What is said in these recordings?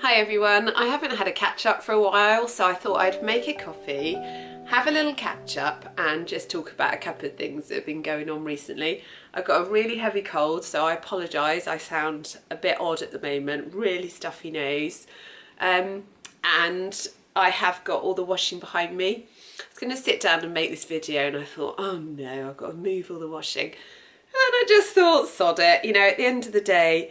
Hi everyone, I haven't had a catch up for a while, so I thought I'd make a coffee, have a little catch up and just talk about a couple of things that have been going on recently. I've got a really heavy cold, so I apologise, I sound a bit odd at the moment, really stuffy nose, and I have got all the washing behind me. I was going to sit down and make this video and I thought, oh no, I've got to move all the washing. And I just thought, sod it, you know, at the end of the day,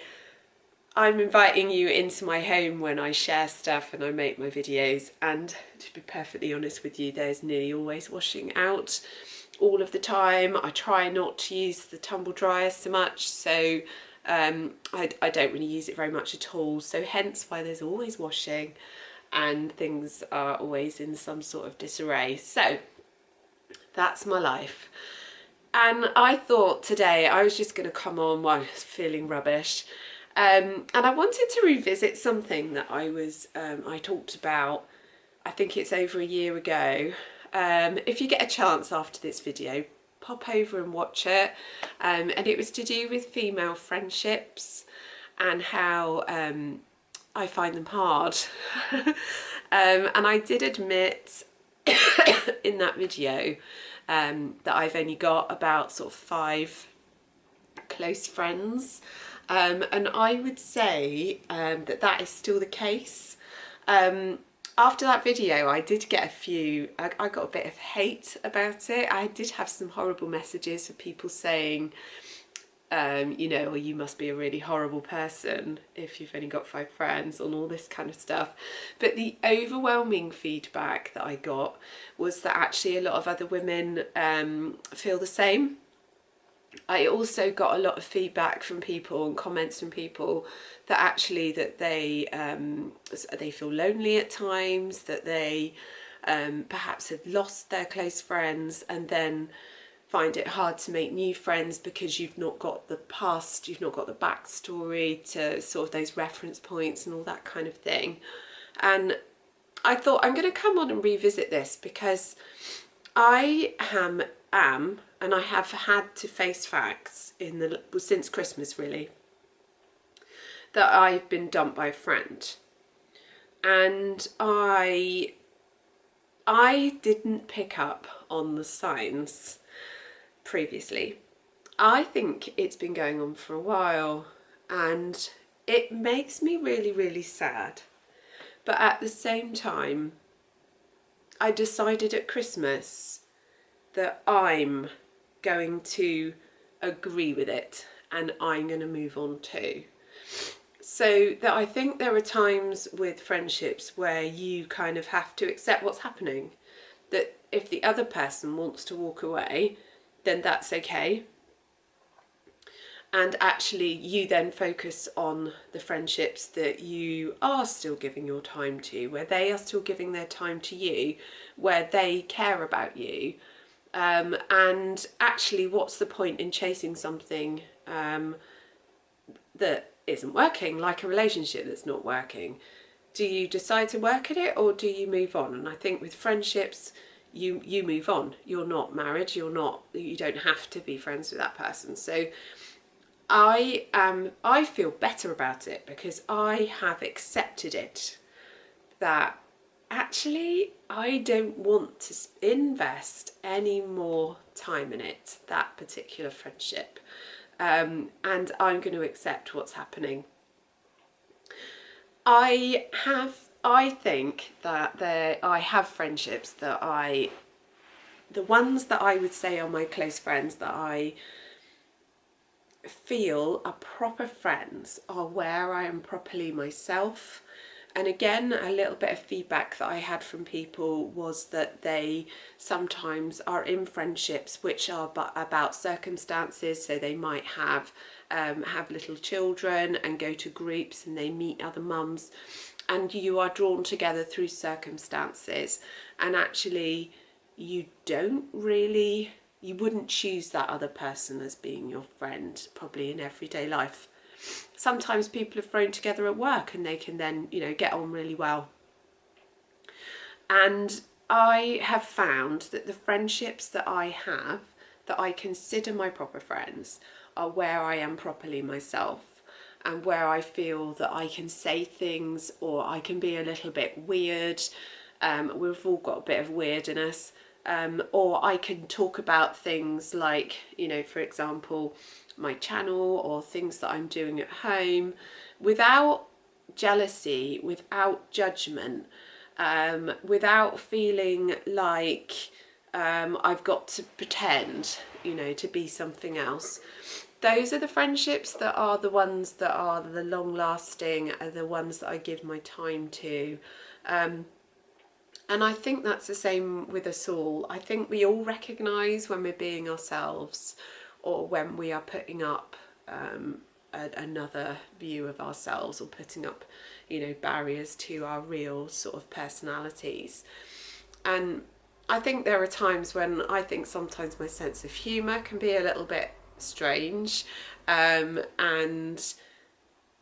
I'm inviting you into my home when I share stuff and I make my videos, and to be perfectly honest with you, there's nearly always washing out all of the time. I try not to use the tumble dryer so much, so I don't really use it very much at all, so hence why there's always washing and things are always in some sort of disarray. So that's my life. And I thought today I was just going to come on while I was feeling rubbish. And I wanted to revisit something that I talked about, I think it's over a year ago. If you get a chance after this video, pop over and watch it. And it was to do with female friendships and how I find them hard. And I did admit in that video that I've only got about sort of 5 close friends. And I would say that is still the case. After that video I did get I got a bit of hate about it. I did have some horrible messages of people saying, you know, well, you must be a really horrible person if you've only got 5 friends and all this kind of stuff. But the overwhelming feedback that I got was that actually a lot of other women feel the same. I also got a lot of feedback from people and comments from people that actually that they feel lonely at times, that they perhaps have lost their close friends and then find it hard to make new friends because you've not got the past, you've not got the backstory to sort of those reference points and all that kind of thing. And I thought I'm going to come on and revisit this because I am and I have had to face facts since Christmas really, that I've been dumped by a friend, and I didn't pick up on the signs previously. I think it's been going on for a while and it makes me really, really sad. But at the same time, I decided at Christmas that I'm going to agree with it and I'm going to move on too. So that I think there are times with friendships where you kind of have to accept what's happening. That if the other person wants to walk away, then that's okay. And actually you then focus on the friendships that you are still giving your time to, where they are still giving their time to you, where they care about you. And actually, what's the point in chasing something that isn't working, like a relationship that's not working? Do you decide to work at it or do you move on? And I think with friendships, you move on. You're not married. You don't have to be friends with that person. So I feel better about it because I have accepted it, that actually I don't want to invest any more time in it, that particular friendship, and I'm going to accept what's happening. I think that I have friendships that the ones that I would say are my close friends that I feel are proper friends are where I am properly myself. And again, a little bit of feedback that I had from people was that they sometimes are in friendships which are about circumstances. So they might have little children and go to groups and they meet other mums, and you are drawn together through circumstances. And actually, you wouldn't choose that other person as being your friend probably in everyday life. Sometimes people are thrown together at work and they can then, you know, get on really well. And I have found that the friendships that I have, that I consider my proper friends, are where I am properly myself. and where I feel that I can say things or I can be a little bit weird. We've all got a bit of weirdness. Or I can talk about things like, you know, for example, my channel or things that I'm doing at home without jealousy, without judgment, without feeling like I've got to pretend, you know, to be something else. Those are the friendships that are the ones that are the long lasting, are the ones that I give my time to. And I think that's the same with us all. I think we all recognise when we're being ourselves or when we are putting up another view of ourselves or putting up, you know, barriers to our real sort of personalities. And I think there are times when I think sometimes my sense of humour can be a little bit strange, and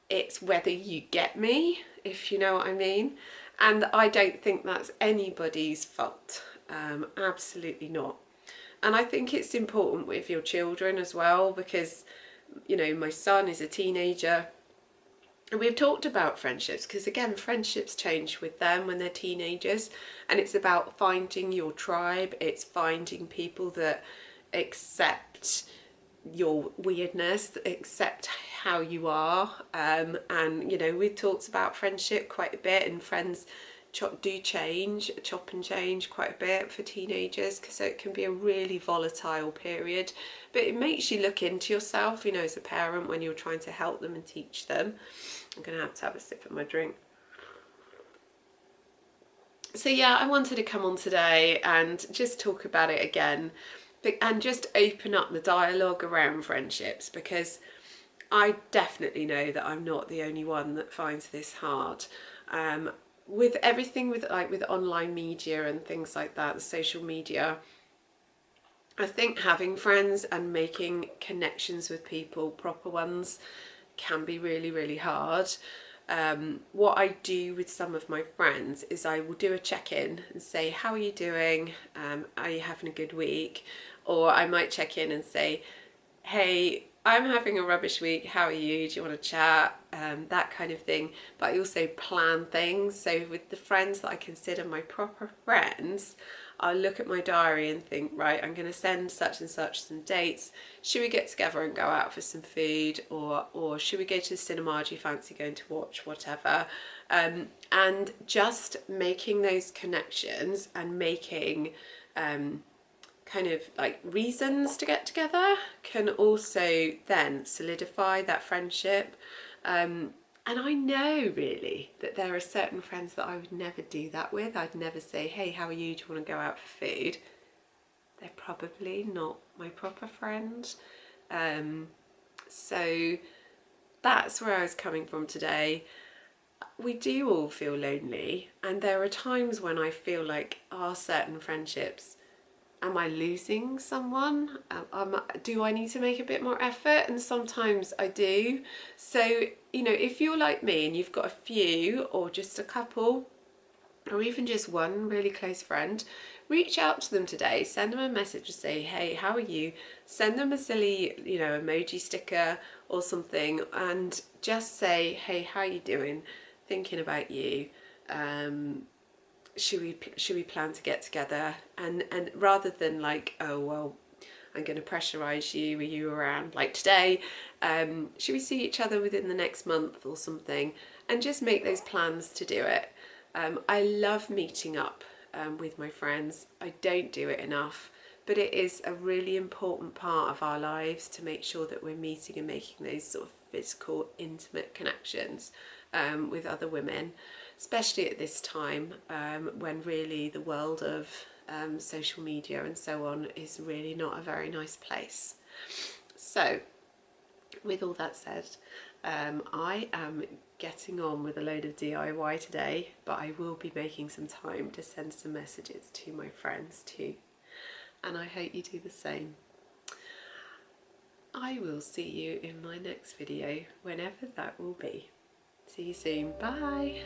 it's whether you get me, if you know what I mean. And I don't think that's anybody's fault, absolutely not. And I think it's important with your children as well, because, you know, my son is a teenager and we've talked about friendships, because again, friendships change with them when they're teenagers, and it's about finding your tribe. It's finding people that accept your weirdness, that accept how you are. And you know, we've talked about friendship quite a bit, and friends chop and change quite a bit for teenagers, because it can be a really volatile period. But it makes you look into yourself, you know, as a parent, when you're trying to help them and teach them. I'm gonna have to have a sip of my drink. So yeah, I wanted to come on today and just talk about it again, and just open up the dialogue around friendships, because I definitely know that I'm not the only one that finds this hard. With everything with online media and things like that, the social media, I think having friends and making connections with people, proper ones, can be really, really hard. What I do with some of my friends is I will do a check-in and say, how are you doing? Are you having a good week? Or I might check in and say, hey, I'm having a rubbish week, how are you? Do you want to chat? That kind of thing. But I also plan things. So with the friends that I consider my proper friends, I'll look at my diary and think, right, I'm going to send such and such some dates. Should we get together and go out for some food? Or should we go to the cinema? Do you fancy going to watch whatever? And just making those connections and making kind of like reasons to get together can also then solidify that friendship. And I know really that there are certain friends that I would never do that with. I'd never say, hey, how are you? Do you want to go out for food? They're probably not my proper friend. So that's where I was coming from today. We do all feel lonely, and there are times when I feel like, are certain friendships, am I losing someone? Do I need to make a bit more effort? And sometimes I do. So, you know, if you're like me and you've got a few or just a couple or even just one really close friend, reach out to them today, send them a message and say, hey, how are you? Send them a silly, you know, emoji sticker or something, and just say, hey, how are you doing? Thinking about you. Should we plan to get together? And rather than like, oh well, I'm going to pressurize you, are you around like today, should we see each other within the next month or something, and just make those plans to do it. I love meeting up with my friends. I don't do it enough, but it is a really important part of our lives to make sure that we're meeting and making those sort of physical, intimate connections with other women, especially at this time when really the world of social media and so on is really not a very nice place. So with all that said, I am getting on with a load of DIY today, but I will be making some time to send some messages to my friends too, and I hope you do the same. I will see you in my next video, whenever that will be. See you soon. Bye.